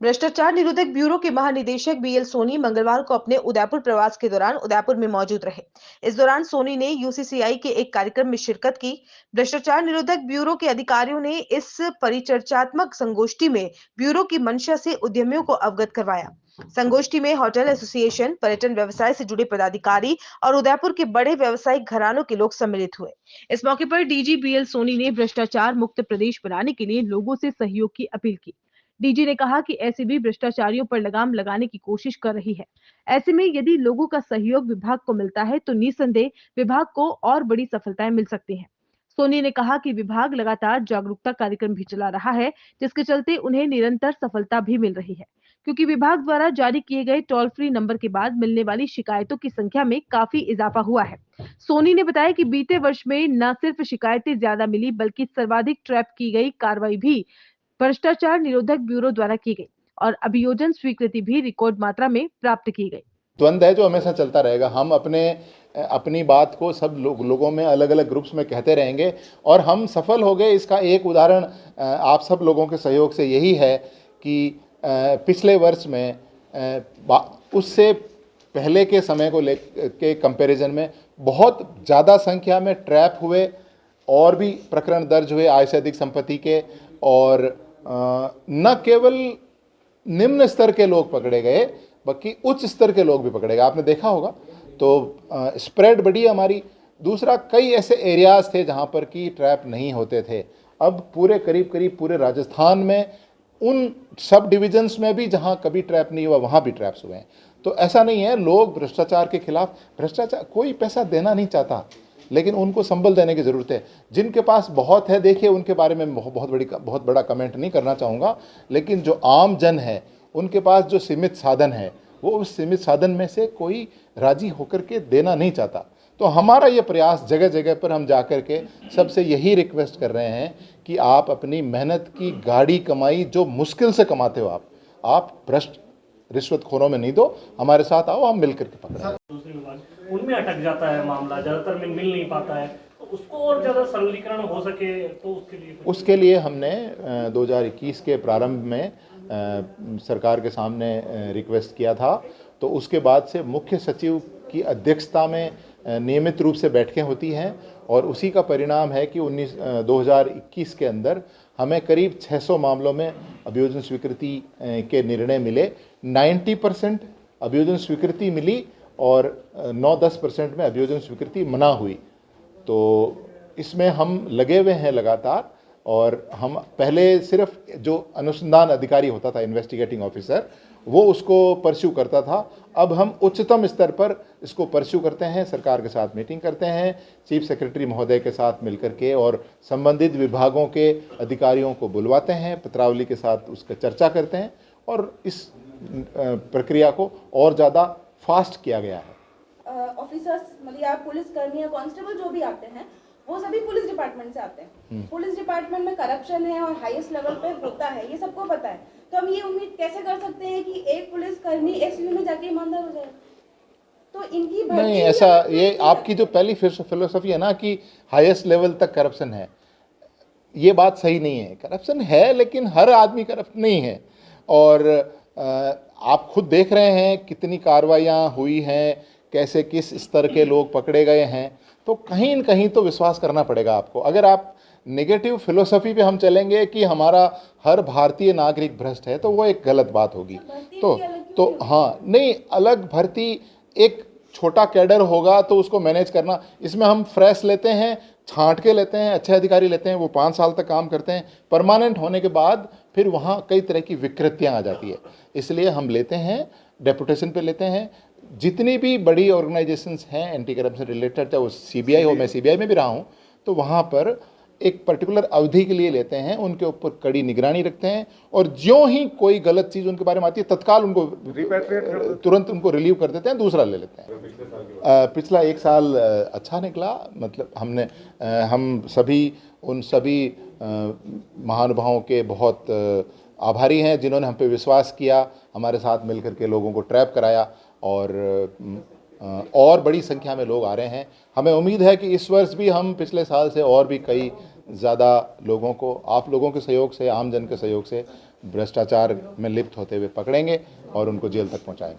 भ्रष्टाचार निरोधक ब्यूरो के महानिदेशक बीएल सोनी मंगलवार को अपने उदयपुर प्रवास के दौरान उदयपुर में मौजूद रहे। इस दौरान सोनी ने यूसीसीआई के एक कार्यक्रम में शिरकत की। भ्रष्टाचार निरोधक ब्यूरो के अधिकारियों ने इस परिचर्चात्मक संगोष्ठी में ब्यूरो की मंशा से उद्यमियों को अवगत करवाया। संगोष्ठी में होटल एसोसिएशन, पर्यटन व्यवसाय से जुड़े पदाधिकारी और उदयपुर के बड़े व्यवसायिक घरानों के लोग सम्मिलित हुए। इस मौके पर डीजी बीएल सोनी ने भ्रष्टाचार मुक्त प्रदेश बनाने के लिए लोगों से सहयोग की अपील की। डीजी ने कहा कि एसीबी भ्रष्टाचारियों पर लगाम लगाने की कोशिश कर रही है। ऐसे में यदि लोगों का सहयोग विभाग को मिलता है तो निसंदेह विभाग को और बड़ी सफलताएं मिल सकती हैं। सोनी ने कहा कि विभाग लगातार जागरूकता कार्यक्रम भी चला रहा है, जिसके चलते उन्हें निरंतर सफलता भी मिल रही है, क्योंकि विभाग द्वारा जारी किए गए टोल फ्री नंबर के बाद मिलने वाली शिकायतों की संख्या में काफी इजाफा हुआ है। सोनी ने बताया कि बीते वर्ष में न सिर्फ शिकायतें ज्यादा मिली, बल्कि सर्वाधिक ट्रैप की गई कार्रवाई भी भ्रष्टाचार निरोधक ब्यूरो द्वारा की गई और अभियोजन स्वीकृति भी रिकॉर्ड मात्रा में प्राप्त की गई। द्वंद्व है जो हमेशा चलता रहेगा। हम अपनी बात को सब लोगों में अलग अलग ग्रुप्स में कहते रहेंगे और हम सफल हो गए। इसका एक उदाहरण आप सब लोगों के सहयोग से यही है कि पिछले वर्ष में उससे पहले के समय को के कंपैरिजन में बहुत ज़्यादा संख्या में ट्रैप हुए और भी प्रकरण दर्ज हुए आय से अधिक संपत्ति के, और न केवल निम्न स्तर के लोग पकड़े गए बल्कि उच्च स्तर के लोग भी पकड़े गए। आपने देखा होगा तो स्प्रेड बढ़ी हमारी। दूसरा, कई ऐसे एरियाज थे जहाँ पर कि ट्रैप नहीं होते थे। अब पूरे करीब पूरे राजस्थान में उन सब डिविजन्स में भी जहाँ कभी ट्रैप नहीं हुआ वहाँ भी ट्रैप्स हुए हैं। तो ऐसा नहीं है, लोग भ्रष्टाचार के खिलाफ, भ्रष्टाचार कोई पैसा देना नहीं चाहता, लेकिन उनको संबल देने की ज़रूरत है। जिनके पास बहुत है, देखिए उनके बारे में बहुत बड़ा कमेंट नहीं करना चाहूँगा, लेकिन जो आम जन है उनके पास जो सीमित साधन है वो उस सीमित साधन में से कोई राजी होकर के देना नहीं चाहता। तो हमारा ये प्रयास जगह जगह पर हम जाकर के सबसे यही रिक्वेस्ट कर रहे हैं कि आप अपनी मेहनत की गाढ़ी कमाई जो मुश्किल से कमाते हो आप भ्रष्ट रिश्वतखोरों में नहीं दो, हमारे साथ आओ, हम मिल करके पकड़ें। दूसरे विभाग उनमें अटक जाता है मामला, ज़्यादातर में मिल नहीं पाता है, तो उसको और ज़्यादा सरलीकरण हो सके तो उसके लिए हमने 2021 के प्रारंभ में सरकार के सामने रिक्वेस्ट किया था। तो उसके बाद से मुख्य सचिव की अध्यक्षता में नियमित रूप से बैठकें होती हैं और उसी का परिणाम है कि 2021 के अंदर हमें करीब 600 मामलों में अभियोजन स्वीकृति के निर्णय मिले। 90% अभियोजन स्वीकृति मिली और 9-10% में अभियोजन स्वीकृति मना हुई। तो इसमें हम लगे हुए हैं लगातार, और हम पहले सिर्फ जो अनुसंधान अधिकारी होता था, इन्वेस्टिगेटिंग ऑफिसर, वो उसको परस्यू करता था। अब हम उच्चतम स्तर पर इसको परस्यू करते हैं, सरकार के साथ मीटिंग करते हैं, चीफ सेक्रेटरी महोदय के साथ मिलकर के, और संबंधित विभागों के अधिकारियों को बुलवाते हैं, पत्रावली के साथ उसका चर्चा करते हैं और इस प्रक्रिया को और ज़्यादा फास्ट किया गया है। ऑफिसर्स मतलब या पुलिस कर्मी या कांस्टेबल जो भी आते हैं वो सभी पुलिस डिपार्टमेंट से आते हैं। पुलिस डिपार्टमेंट में करप्शन है और हाईएस्ट लेवल पे होता है, ये सबको पता है। तो हम ये उम्मीद कैसे कर सकते हैं कि एक पुलिस कर्मी एसयू में जाके ईमानदार हो जाए? तो इनकी नहीं, ऐसा ये आपकी जो पहली फिलोसफी है ना कि हाईएस्ट लेवल तक करप्शन है, ये बात सही नहीं है। करप्शन है लेकिन हर आदमी करप्ट नहीं है। और आप खुद देख रहे हैं कितनी कार्रवाइयाँ हुई हैं, कैसे किस स्तर के लोग पकड़े गए हैं। तो कहीं न कहीं तो विश्वास करना पड़ेगा आपको। अगर आप नेगेटिव फिलोसफी पे हम चलेंगे कि हमारा हर भारतीय नागरिक भ्रष्ट है, तो वो एक गलत बात होगी। तो हाँ, नहीं, अलग भर्ती एक छोटा कैडर होगा तो उसको मैनेज करना, इसमें हम फ्रेश लेते हैं, छांट के लेते हैं, अच्छे अधिकारी लेते हैं, वो 5 साल तक काम करते हैं। परमानेंट होने के बाद फिर वहाँ कई तरह की विकृतियाँ आ जाती है, इसलिए हम लेते हैं, डेपुटेशन पे लेते हैं। जितनी भी बड़ी ऑर्गेनाइजेशंस हैं एंटी करप्शन रिलेटेड, चाहे वो सीबीआई हो, मैं सीबीआई में भी रहा हूँ, तो वहाँ पर एक पर्टिकुलर अवधि के लिए लेते हैं, उनके ऊपर कड़ी निगरानी रखते हैं, और ज्यों ही कोई गलत चीज़ उनके बारे में आती है तत्काल उनको तुरंत उनको रिलीव कर देते हैं, दूसरा ले लेते हैं। पिछला 1 साल अच्छा निकला। मतलब हम सभी उन सभी महानुभावों के बहुत आभारी हैं जिन्होंने हम पे विश्वास किया, हमारे साथ मिलकर के लोगों को ट्रैप कराया, और बड़ी संख्या में लोग आ रहे हैं। हमें उम्मीद है कि इस वर्ष भी हम पिछले साल से और भी कई ज़्यादा लोगों को, आप लोगों के सहयोग से, आम जन के सहयोग से भ्रष्टाचार में लिप्त होते हुए पकड़ेंगे और उनको जेल तक पहुंचाएंगे।